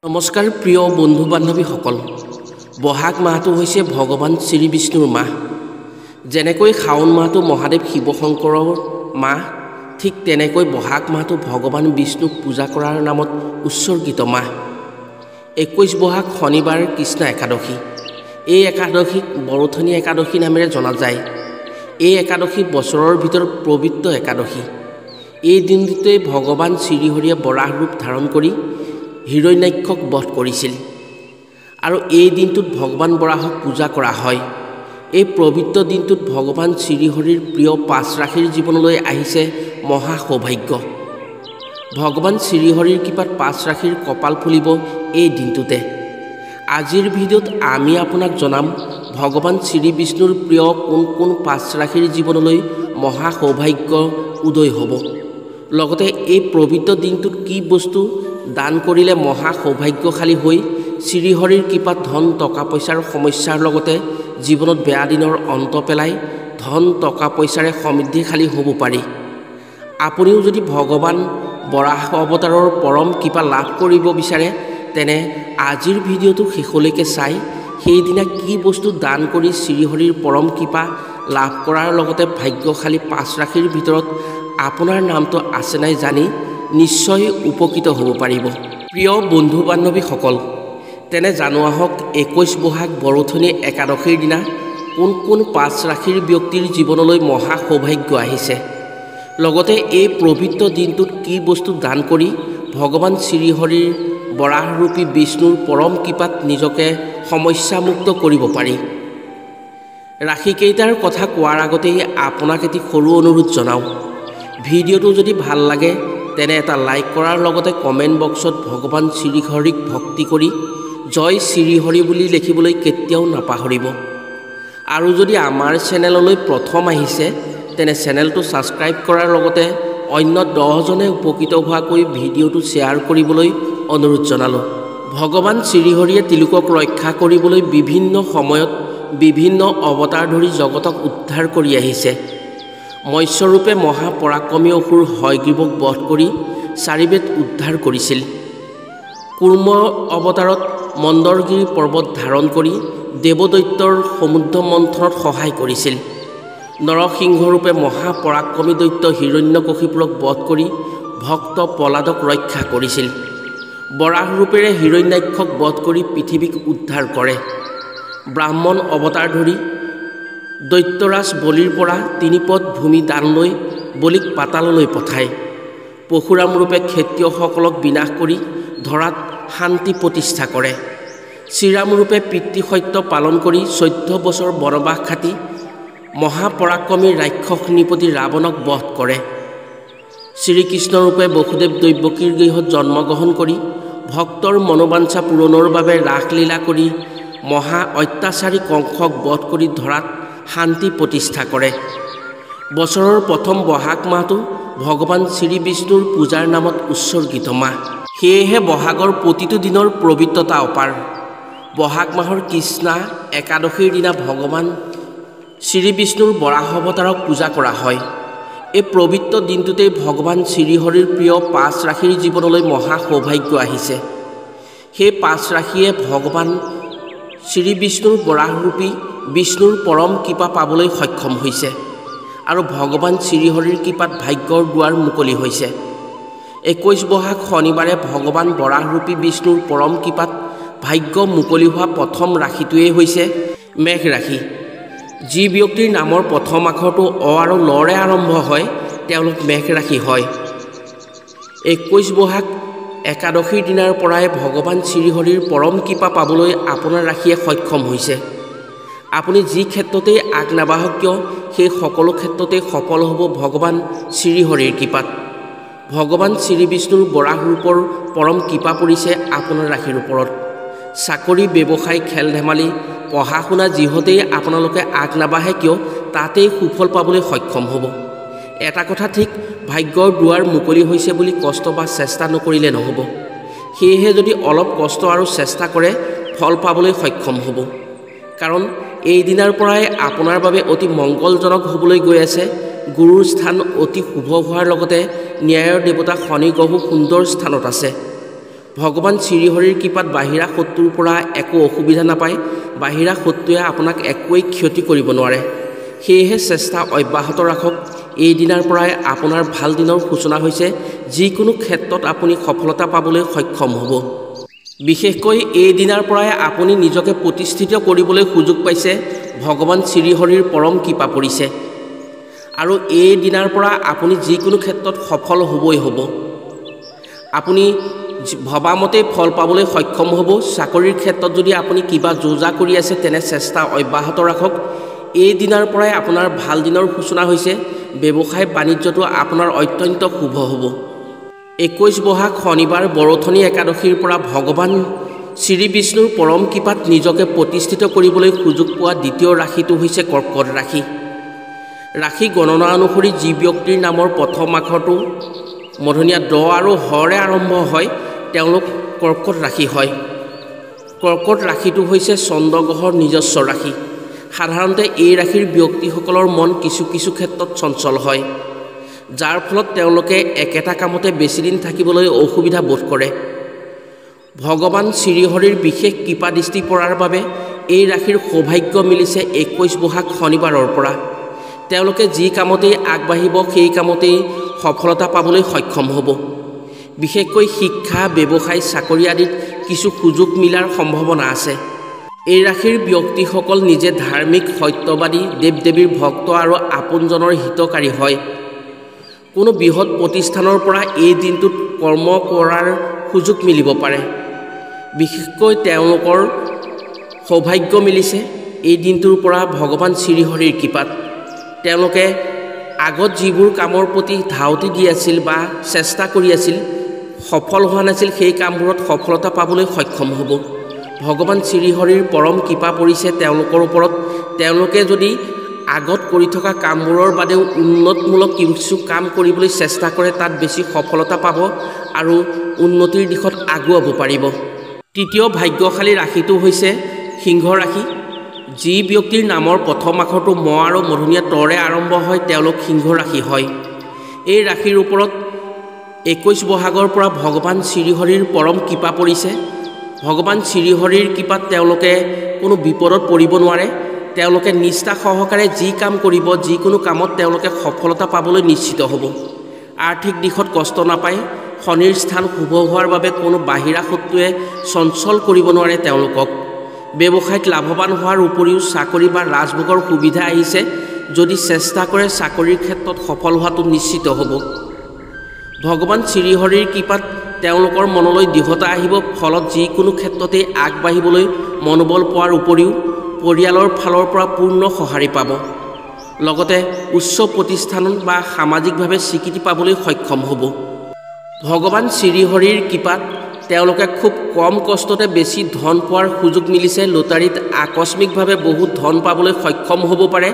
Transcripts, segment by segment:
নমস্কাৰ প্ৰিয় বন্ধু বান্ধৱীসকল। বহাগ মাহটো হৈছে ভগৱান শ্ৰী বিষ্ণুৰ মাহ। যেনেকৈ শাওণ মাহটো মহাদেৱ শিৱ শংকৰৰ মাহ, ঠিক তেনেকৈ বহাগ মাহটো ভগৱান বিষ্ণুক পূজা কৰাৰ নামত উৎসৰ্গিত মাহ। 21 বহাগ শনিবাৰ কৃষ্ণ একাদশী। এই একাদশীক বৰথনী একাদশী নামেৰে জনা যায়। এই একাদশী বছৰৰ ভিতৰত পবিত্ৰ একাদশী। এই দিনটোতে ভগৱান শ্ৰীহৰিয়ে বৰাহ ৰূপ ধাৰণ কৰি হিৰণ্যাক্ষক বধ কৰিছিল আৰু এই দিনটোত ভগৱান বৰাহক পূজা কৰা হয়। এই পবিত্ৰ দিনটোত ভগৱান শ্ৰীহৰিৰ প্ৰিয় 5 ৰাশিৰ জীৱনলৈ আহিছে মহা সৌভাগ্য। ভগৱান শ্ৰীহৰিৰ কৃপাত 5 ৰাশিৰ কপাল ফুলিব এই দিনটোতে। আজিৰ ভিডিঅ'ত আমি আপোনাক জনাম ভগৱান শ্ৰী বিষ্ণুৰ প্ৰিয় কোন 5 ৰাশিৰ জীৱনলৈ মহা সৌভাগ্য উদয় হ'ব। লগতে এই পবিত্ৰ দিনটোত কি বস্তু দান কৰিলে মহা সৌভাগ্যশালী হৈ শ্ৰীহৰিৰ কৃপাত ধন টকা পইচাৰ সমস্যাৰ লগতে জীৱনত বেয়া দিনৰ অন্ত পেলাই ধন টকা পইচাৰে সমৃদ্ধিশালী হ'ব পাৰি। আপুনিও যদি ভগৱান বৰাহ অৱতাৰৰ পৰম কৃপা লাভ কৰিব বিচাৰে তেনে আজিৰ ভিডিঅ'টো শেষলৈকে চাই সেইদিনা কি বস্তু দান কৰি শ্ৰীহৰিৰ পৰম কৃপা লাভ কৰাৰ লগতে ভাগ্যশালী 5 ৰাশিৰ ভিতৰত আপোনাৰ নামটো আছে নাই জানি নিশ্চয় উপকৃত হ'ব পাৰিব। প্ৰিয় বন্ধু বান্ধৱীসকল, তেনে জানো আহক 21 বহাগ বৰথনী একাদশীৰ দিনা কোন 5 ৰাশিৰ ব্যক্তিৰ জীৱনলৈ মহা সৌভাগ্য আহিছে। লগতে এই পবিত্ৰ দিনটোত কি বস্তু দান কৰি ভগৱান শ্ৰীহৰিৰ বৰাহৰূপী বিষ্ণুৰ পৰম কৃপাত নিজকে সমস্যামুক্ত কৰিব পাৰি। ৰাশিকেইটাৰ কথা কোৱাৰ আগতেই আপোনাক এটি সৰু অনুৰোধ জনাওঁ। ভিডিঅ'টো যদি ভাল লাগে তেনে এটা লাইক কৰাৰ লগতে কমেণ্ট বক্সত ভগৱান শ্ৰীহৰিক ভক্তি কৰি জয় শ্ৰীহৰি বুলি লিখিবলৈ কেতিয়াও নাপাহৰিব। আৰু যদি আমাৰ চেনেললৈ প্ৰথম আহিছে তেনে চেনেলটো ছাবস্ক্ৰাইব কৰাৰ লগতে অন্য 10জনে উপকৃত হোৱাকৈ ভিডিঅ'টো শ্বেয়াৰ কৰিবলৈ অনুৰোধ জনালোঁ। ভগৱান শ্ৰীহৰিয়ে তিলোকক ৰক্ষা কৰিবলৈ বিভিন্ন সময়ত বিভিন্ন অৱতাৰ ধৰি জগতক উদ্ধাৰ কৰি আহিছে। মৎস্যৰূপে মহাপৰাক্ৰমী অসুৰ হয়গ্ৰীৱক বধ কৰি 4 বেদ উদ্ধাৰ কৰিছিল। কুৰ্ম অৱতাৰত মন্দৰগিৰি পৰ্বত ধাৰণ কৰি দেৱদৈত্যৰ সমুদ্ৰ মন্থনত সহায় কৰিছিল। নৰসিংহৰূপে মহাপৰাক্ৰমী দৈত্য হিৰণ্যকশিপুৰক বধ কৰি ভক্ত প্ৰহ্লাদক ৰক্ষা কৰিছিল। বৰাহ ৰূপেৰে হিৰণ্যাক্ষক বধ কৰি পৃথিৱীক উদ্ধাৰ কৰে। ব্ৰাহ্মণ অৱতাৰ ধৰি দৈত্যৰাজ বলিৰ পৰা 3 পদ ভূমি দান লৈ বলিক পাতাললৈ পঠায়। পশুৰাম ৰূপে ক্ষত্ৰিয়সকলক বিনাশ কৰি ধৰাত শান্তি প্ৰতিষ্ঠা কৰে। শ্ৰীৰাম ৰূপে পিতৃসত্য পালন কৰি 14 বছৰ বনবাস খাটি মহাপৰাক্ৰমী ৰাক্ষস নৃপতি ৰাৱণক বধ কৰে। শ্ৰীকৃষ্ণ ৰূপে বসুদেৱ দৈৱকীৰ গৃহত জন্মগ্ৰহণ কৰি ভক্তৰ মনোবাঞ্ছা পূৰণৰ বাবে ৰাসলীলা কৰি মহা অত্যাচাৰী কংসক বধ কৰি ধৰাত শান্তি প্ৰতিষ্ঠা কৰে। বছৰৰ প্ৰথম বহাগ মাহটো ভগৱান শ্ৰী বিষ্ণুৰ পূজাৰ নামত উৎসৰ্গিত মাহ। সেয়েহে বহাগৰ প্ৰতিটো দিনৰ পবিত্ৰতা অপাৰ। বহাগ মাহৰ কৃষ্ণা একাদশীৰ দিনা ভগৱান শ্ৰী বিষ্ণুৰ বৰাহ অৱতাৰক পূজা কৰা হয়। এই পবিত্ৰ দিনটোতেই ভগৱান শ্ৰীহৰিৰ প্ৰিয় 5 ৰাশিৰ জীৱনলৈ মহা সৌভাগ্য আহিছে। সেই 5 ৰাশিয়ে ভগৱান শ্ৰী বিষ্ণুৰ বৰাহৰূপী বিষ্ণুৰ পৰম কৃপা পাবলৈ সক্ষম হৈছে আৰু ভগৱান শ্ৰীহৰিৰ কৃপাত ভাগ্যৰ দুৱাৰ মুকলি হৈছে। 21 বহাগ শনিবাৰে ভগৱান বৰাহৰূপী বিষ্ণুৰ পৰম কৃপাত ভাগ্য মুকলি হোৱা প্ৰথম ৰাশিটোৱেই হৈছে মেঘ ৰাশি। যি ব্যক্তিৰ নামৰ প্ৰথম আখৰটো অ আৰু লৰে আৰম্ভ হয় তেওঁলোক মেঘ ৰাশি হয়। 21 বহাগ একাদশীৰ দিনাৰ পৰাই ভগৱান শ্ৰীহৰিৰ পৰম কৃপা পাবলৈ আপোনাৰ ৰাশিয়ে সক্ষম হৈছে। আপুনি যি ক্ষেত্ৰতেই আগ নাবাহক কিয় সেই সকলো ক্ষেত্ৰতেই সফল হ'ব ভগৱান শ্ৰীহৰিৰ কৃপাত। ভগৱান শ্ৰী বিষ্ণুৰ বৰাহ ৰূপৰ পৰম কৃপা পৰিছে আপোনাৰ ৰাশিৰ ওপৰত। চাকৰি ব্যৱসায় খেল ধেমালি পঢ়া শুনা যিহতেই আপোনালোকে আগ নাবাঢ়ে কিয় তাতেই সুফল পাবলৈ সক্ষম হ'ব। এটা কথা ঠিক, ভাগ্যৰ দুৱাৰ মুকলি হৈছে বুলি কষ্ট বা চেষ্টা নকৰিলে নহ'ব। সেয়েহে যদি অলপ কষ্ট আৰু চেষ্টা কৰে ফল পাবলৈ সক্ষম হ'ব। কাৰণ এই দিনাৰ পৰাই আপোনাৰ বাবে অতি মংগলজনক হ'বলৈ গৈ আছে। গুৰুৰ স্থান অতি শুভ হোৱাৰ লগতে ন্যায়ৰ দেৱতা শনি গ্ৰহো সুন্দৰ স্থানত আছে। ভগৱান শ্ৰীহৰিৰ কৃপাত বাহিৰা শত্ৰুৰ পৰা একো অসুবিধা নাপায়। বাহিৰা শত্ৰুৱে আপোনাক একোৱেই ক্ষতি কৰিব নোৱাৰে। সেয়েহে চেষ্টা অব্যাহত ৰাখক। এই দিনাৰ পৰাই আপোনাৰ ভাল দিনৰ সূচনা হৈছে। যিকোনো ক্ষেত্ৰত আপুনি সফলতা পাবলৈ সক্ষম হ'ব। বিশেষকৈ এই দিনাৰ পৰাই আপুনি নিজকে প্ৰতিষ্ঠিত কৰিবলৈ সুযোগ পাইছে। ভগৱান শ্ৰীহৰিৰ পৰম কৃপা পৰিছে আৰু এই দিনাৰ পৰা আপুনি যিকোনো ক্ষেত্ৰত সফল হ'বই হ'ব। আপুনি ভবামতে ফল পাবলৈ সক্ষম হ'ব। চাকৰিৰ ক্ষেত্ৰত যদি আপুনি কিবা যোজা কৰি আছে তেনে চেষ্টা অব্যাহত ৰাখক। এই দিনাৰ পৰাই আপোনাৰ ভাল দিনৰ সূচনা হৈছে। ব্যৱসায় বাণিজ্যটো আপোনাৰ অত্যন্ত শুভ হ'ব। 21 বহাগ শনিবাৰ বৰথনি একাদশীৰ পৰা ভগৱান শ্ৰী বিষ্ণুৰ পৰম কৃপাত নিজকে প্ৰতিষ্ঠিত কৰিবলৈ সুযোগ পোৱা দ্বিতীয় ৰাশিটো হৈছে কৰ্কট ৰাশি। ৰাশি গণনা অনুসৰি যি ব্যক্তিৰ নামৰ প্ৰথম আখৰটো মধ্যমীয়া ড আৰু হৰে আৰম্ভ হয় তেওঁলোক কৰ্কট ৰাশি হয়। কৰ্কট ৰাশিটো হৈছে চন্দ্ৰগ্ৰহৰ নিজস্ব ৰাশি। সাধাৰণতে এই ৰাশিৰ ব্যক্তিসকলৰ মন কিছু কিছু ক্ষেত্ৰত চঞ্চল হয়, যাৰ ফলত তেওঁলোকে একেটা কামতে বেছিদিন থাকিবলৈ অসুবিধা বোধ কৰে। ভগৱান শ্ৰীহৰিৰ বিশেষ কৃপা দৃষ্টি পৰাৰ বাবে এই ৰাশিৰ সৌভাগ্য মিলিছে 21 বহাগ শনিবাৰৰ পৰা। তেওঁলোকে যি কামতেই আগবাঢ়িব সেই কামতেই সফলতা পাবলৈ সক্ষম হ'ব। বিশেষকৈ শিক্ষা, ব্যৱসায়, চাকৰি আদিত কিছু সুযোগ মিলাৰ সম্ভাৱনা আছে। এই ৰাশিৰ ব্যক্তিসকল নিজে ধাৰ্মিক, সত্যবাদী, দেৱ দেৱীৰ ভক্ত আৰু আপোনজনৰ হিতকাৰী হয়। কোনো বৃহৎ প্ৰতিষ্ঠানৰ পৰা এই দিনটোত কৰ্ম কৰাৰ সুযোগ মিলিব পাৰে। বিশেষকৈ তেওঁলোকৰ সৌভাগ্য মিলিছে এই দিনটোৰ পৰা ভগৱান শ্ৰীহৰিৰ কৃপাত। তেওঁলোকে আগত যিবোৰ কামৰ প্ৰতি ধাউতি দি আছিল বা চেষ্টা কৰি আছিল, সফল হোৱা নাছিল, সেই কামবোৰত সফলতা পাবলৈ সক্ষম হ'ব। ভগৱান শ্ৰীহৰিৰ পৰম কৃপা পৰিছে তেওঁলোকৰ ওপৰত। তেওঁলোকে যদি আগত কৰি থকা কামবোৰৰ বাদেও উন্নতমূলক কিছু কাম কৰিবলৈ চেষ্টা কৰে, তাত বেছি সফলতা পাব আৰু উন্নতিৰ দিশত আগুৱাব পাৰিব। তৃতীয় ভাগ্যশালী ৰাশিটো হৈছে সিংহ ৰাশি। যি ব্যক্তিৰ নামৰ প্ৰথম আখৰটো ম আৰু মধ্যমীয়া তৰে আৰম্ভ হয় তেওঁলোক সিংহ ৰাশি হয়। এই ৰাশিৰ ওপৰত 21 বহাগৰ পৰা ভগৱান শ্ৰীহৰিৰ পৰম কৃপা পৰিছে। ভগৱান শ্ৰীহৰিৰ কৃপাত তেওঁলোকে কোনো বিপদত পৰিব নোৱাৰে। তেওঁলোকে নিষ্ঠা সহকাৰে যি কাম কৰিব, যিকোনো কামত তেওঁলোকে সফলতা পাবলৈ নিশ্চিত হ'ব। আৰ্থিক দিশত কষ্ট নাপায়। শনিৰ স্থান শুভ হোৱাৰ বাবে কোনো বাহিৰা শত্ৰুৱে চঞ্চল কৰিব নোৱাৰে তেওঁলোকক। ব্যৱসায়ত লাভৱান হোৱাৰ উপৰিও চাকৰি বা ৰাজভোগৰ সুবিধা আহিছে। যদি চেষ্টা কৰে চাকৰিৰ ক্ষেত্ৰত সফল হোৱাটো নিশ্চিত হ'ব। ভগৱান শ্ৰীহৰিৰ কৃপাত তেওঁলোকৰ মনলৈ দৃঢ়তা আহিব। ফলত যিকোনো ক্ষেত্ৰতেই আগবাঢ়িবলৈ মনোবল পোৱাৰ উপৰিও পৰিয়ালৰ ফালৰ পৰা পূৰ্ণ সঁহাৰি পাব। লগতে উচ্চ প্ৰতিষ্ঠান বা সামাজিকভাৱে স্বীকৃতি পাবলৈ সক্ষম হ'ব। ভগৱান শ্ৰীহৰিৰ কৃপাত তেওঁলোকে খুব কম কষ্টতে বেছি ধন পোৱাৰ সুযোগ মিলিছে। লটাৰীত আকস্মিকভাৱে বহুত ধন পাবলৈ সক্ষম হ'ব পাৰে।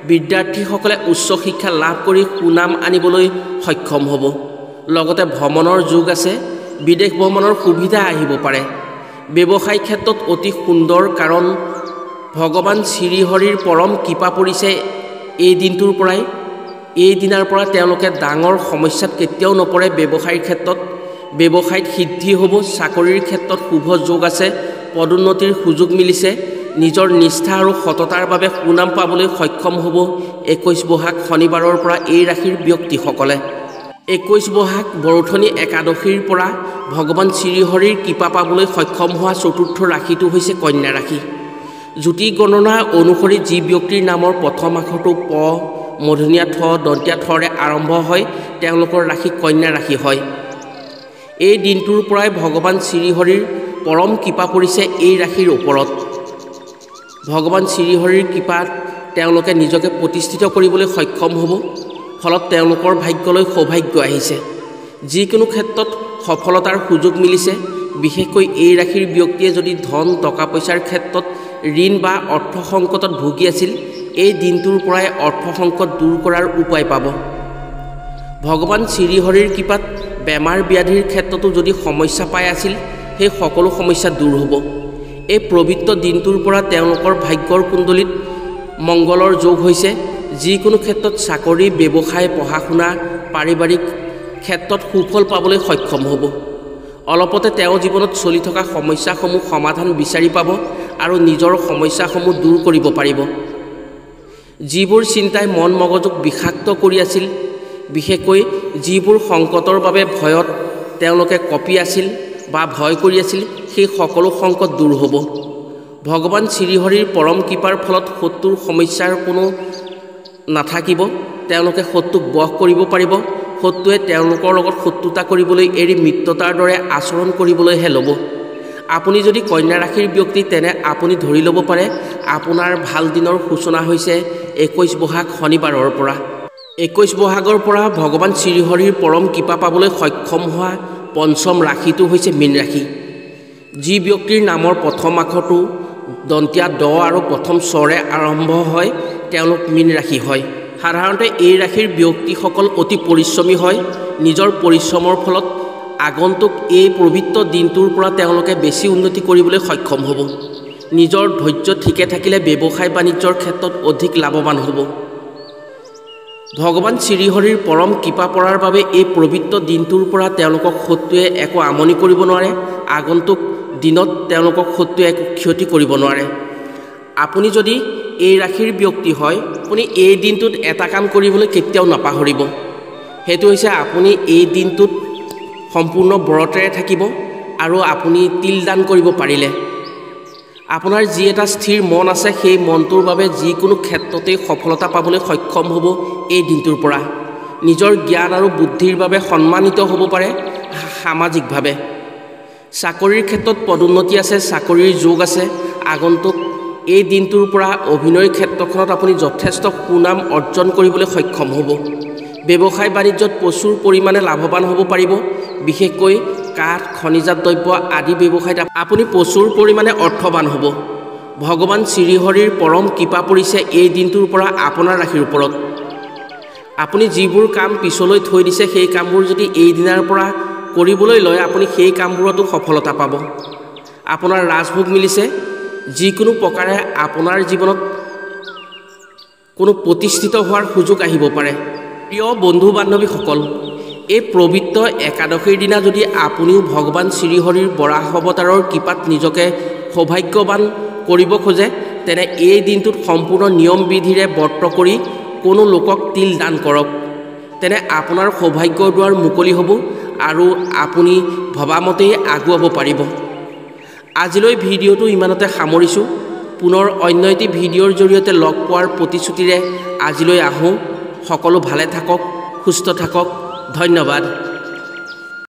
বিদ্যাৰ্থীসকলে উচ্চ শিক্ষা লাভ কৰি সুনাম আনিবলৈ সক্ষম হ'ব। লগতে ভ্ৰমণৰ যোগ আছে। বিদেশ ভ্ৰমণৰ সুবিধা আহিব পাৰে। ব্যৱসায় ক্ষেত্ৰত অতি সুন্দৰ, কাৰণ ভগৱান শ্ৰীহৰিৰ পৰম কৃপা পৰিছে এই দিনটোৰ পৰাই। এই দিনাৰ পৰা তেওঁলোকে ডাঙৰ সমস্যাত কেতিয়াও নপৰে। ব্যৱসায়ৰ ক্ষেত্ৰত ব্যৱসায়ত সিদ্ধি হ'ব। চাকৰিৰ ক্ষেত্ৰত শুভ যোগ আছে। পদোন্নতিৰ সুযোগ মিলিছে। নিজৰ নিষ্ঠা আৰু সততাৰ বাবে সুনাম পাবলৈ সক্ষম হ'ব 21 বহাগ শনিবাৰৰ পৰা এই ৰাশিৰ ব্যক্তিসকলে। 21 বহাগ বৰথনি একাদশীৰ পৰা ভগৱান শ্ৰীহৰিৰ কৃপা পাবলৈ সক্ষম হোৱা চতুৰ্থ ৰাশিটো হৈছে কন্যা ৰাশি। জ্যোতি গণনা অনুসৰি যি ব্যক্তিৰ নামৰ প্ৰথম আখৰটো প, মধ্যমীয়া ঠ, দন্তীয়া থৰে আৰম্ভ হয় তেওঁলোকৰ ৰাশি কন্যা ৰাশি হয়। এই দিনটোৰ পৰাই ভগৱান শ্ৰীহৰিৰ পৰম কৃপা পৰিছে এই ৰাশিৰ ওপৰত। ভগৱান শ্ৰীহৰিৰ কৃপাত তেওঁলোকে নিজকে প্ৰতিষ্ঠিত কৰিবলৈ সক্ষম হ'ব। ফলত তেওঁলোকৰ ভাগ্যলৈ সৌভাগ্য আহিছে। যিকোনো ক্ষেত্ৰত সফলতাৰ সুযোগ মিলিছে। বিশেষকৈ এই ৰাশিৰ ব্যক্তিয়ে যদি ধন টকা পইচাৰ ক্ষেত্ৰত ঋণ বা অৰ্থ সংকটত ভুগি আছিল, এই দিনটোৰ পৰাই অৰ্থ সংকট দূৰ কৰাৰ উপায় পাব। ভগৱান শ্ৰীহৰিৰ কৃপাত বেমাৰ ব্যাধিৰ ক্ষেত্ৰতো যদি সমস্যা পাই আছিল, সেই সকলো সমস্যা দূৰ হ'ব। এই পবিত্ৰ দিনটোৰ পৰা তেওঁলোকৰ ভাগ্যৰ কুণ্ডলীত মংগলৰ যোগ হৈছে। যিকোনো ক্ষেত্ৰত চাকৰি, ব্যৱসায়, পঢ়া শুনা, পাৰিবাৰিক ক্ষেত্ৰত সুফল পাবলৈ সক্ষম হ'ব। অলপতে তেওঁ জীৱনত চলি থকা সমস্যাসমূহ সমাধান বিচাৰি পাব আৰু নিজৰ সমস্যাসমূহ দূৰ কৰিব পাৰিব। যিবোৰ চিন্তাই মন মগজুক বিষাক্ত কৰি আছিল, বিশেষকৈ যিবোৰ সংকটৰ বাবে ভয়ত তেওঁলোকে কঁপি আছিল বা ভয় কৰি আছিল, সেই সকলো সংকট দূৰ হ'ব। ভগৱান শ্ৰীহৰিৰ পৰম কৃপাৰ ফলত শত্ৰুৰ সমস্যাৰ কোনো নাথাকিব। তেওঁলোকে শত্ৰুক বশ কৰিব পাৰিব। শত্ৰুৱে তেওঁলোকৰ লগত শত্ৰুতা কৰিবলৈ এৰি মিত্ৰতাৰ দৰে আচৰণ কৰিবলৈহে ল'ব। আপুনি যদি কন্যা ৰাশিৰ ব্যক্তি, তেনে আপুনি ধৰি ল'ব পাৰে আপোনাৰ ভাল দিনৰ সূচনা হৈছে 21 বহাগ শনিবাৰৰ পৰা। 21 বহাগৰ পৰা ভগৱান শ্ৰীহৰিৰ পৰম কৃপা পাবলৈ সক্ষম হোৱা পঞ্চম ৰাশিটো হৈছে মীন ৰাশি। যি ব্যক্তিৰ নামৰ প্ৰথম আখৰটো দন্তীয়া ড আৰু প্ৰথম স্বৰে আৰম্ভ হয়, তেওঁলোক মীন ৰাশি হয়। সাধাৰণতে এই ৰাশিৰ ব্যক্তিসকল অতি পৰিশ্ৰমী হয়। নিজৰ পৰিশ্ৰমৰ ফলত আগন্তুক এই পবিত্ৰ দিনটোৰ পৰা তেওঁলোকে বেছি উন্নতি কৰিবলৈ সক্ষম হ'ব। নিজৰ ধৈৰ্য ঠিকে থাকিলে ব্যৱসায় বাণিজ্যৰ ক্ষেত্ৰত অধিক লাভৱান হ'ব। ভগৱান শ্ৰীহৰিৰ পৰম কৃপা পৰাৰ বাবে এই পবিত্ৰ দিনটোৰ পৰা তেওঁলোকক শত্ৰুৱে একো আমনি কৰিব নোৱাৰে। আগন্তুক দিনত তেওঁলোকক শত্ৰুৱে একো ক্ষতি কৰিব নোৱাৰে। আপুনি যদি এই ৰাশিৰ ব্যক্তি হয়, আপুনি এই দিনটোত এটা কাম কৰিবলৈ কেতিয়াও নাপাহৰিব। সেইটো হৈছে আপুনি এই দিনটোত সম্পূৰ্ণ ব্ৰতেৰে থাকিব আৰু আপুনি তিল দান কৰিব পাৰিলে। আপোনাৰ যি এটা স্থিৰ মন আছে, সেই মনটোৰ বাবে যিকোনো ক্ষেত্ৰতেই সফলতা পাবলৈ সক্ষম হ'ব। এই দিনটোৰ পৰা নিজৰ জ্ঞান আৰু বুদ্ধিৰ বাবে সন্মানিত হ'ব পাৰে সামাজিকভাৱে। চাকৰিৰ ক্ষেত্ৰত পদোন্নতি আছে, চাকৰিৰ যোগ আছে। আগন্তুক এই দিনটোৰ পৰা অভিনয়ৰ ক্ষেত্ৰখনত আপুনি যথেষ্ট সুনাম অৰ্জন কৰিবলৈ সক্ষম হ'ব। ব্যৱসায় বাণিজ্যত প্ৰচুৰ পৰিমাণে লাভৱান হ'ব পাৰিব। বিশেষকৈ কাঠ, খনিজাত দ্ৰব্য আদি ব্যৱসায়ত আপুনি প্ৰচুৰ পৰিমাণে অৰ্থৱান হ'ব। ভগৱান শ্ৰীহৰিৰ পৰম কৃপা পৰিছে এই দিনটোৰ পৰা আপোনাৰ ৰাশিৰ ওপৰত। আপুনি যিবোৰ কাম পিছলৈ থৈ দিছে, সেই কামবোৰ যদি এই দিনাৰ পৰা কৰিবলৈ লয়, আপুনি সেই কামবোৰতো সফলতা পাব। আপোনাৰ ৰাজভোগ মিলিছে। যিকোনো প্ৰকাৰে আপোনাৰ জীৱনত কোনো প্ৰতিষ্ঠিত হোৱাৰ সুযোগ আহিব পাৰে। প্ৰিয় বন্ধু বান্ধৱীসকল, এই পবিত্ৰ একাদশীৰ দিনা যদি আপুনিও ভগৱান শ্ৰীহৰিৰ বৰাহ অৱতাৰৰ কৃপাত নিজকে সৌভাগ্যৱান কৰিব খোজে, তেনে এই দিনটোত সম্পূৰ্ণ নিয়ম বিধিৰে ব্ৰত কৰি কোনো লোকক তিল দান কৰক। তেনে আপোনাৰ সৌভাগ্যৰ দুৱাৰ মুকলি হ'ব আৰু আপুনি ভবামতেই আগুৱাব পাৰিব। আজিলৈ ভিডিঅ'টো ইমানতে সামৰিছোঁ। পুনৰ অন্য এটি ভিডিঅ'ৰ জৰিয়তে লগ পোৱাৰ প্ৰতিশ্ৰুতিৰে আজিলৈ আহোঁ। সকলো ভালে থাকক, সুস্থ থাকক। ধন্যবাদ।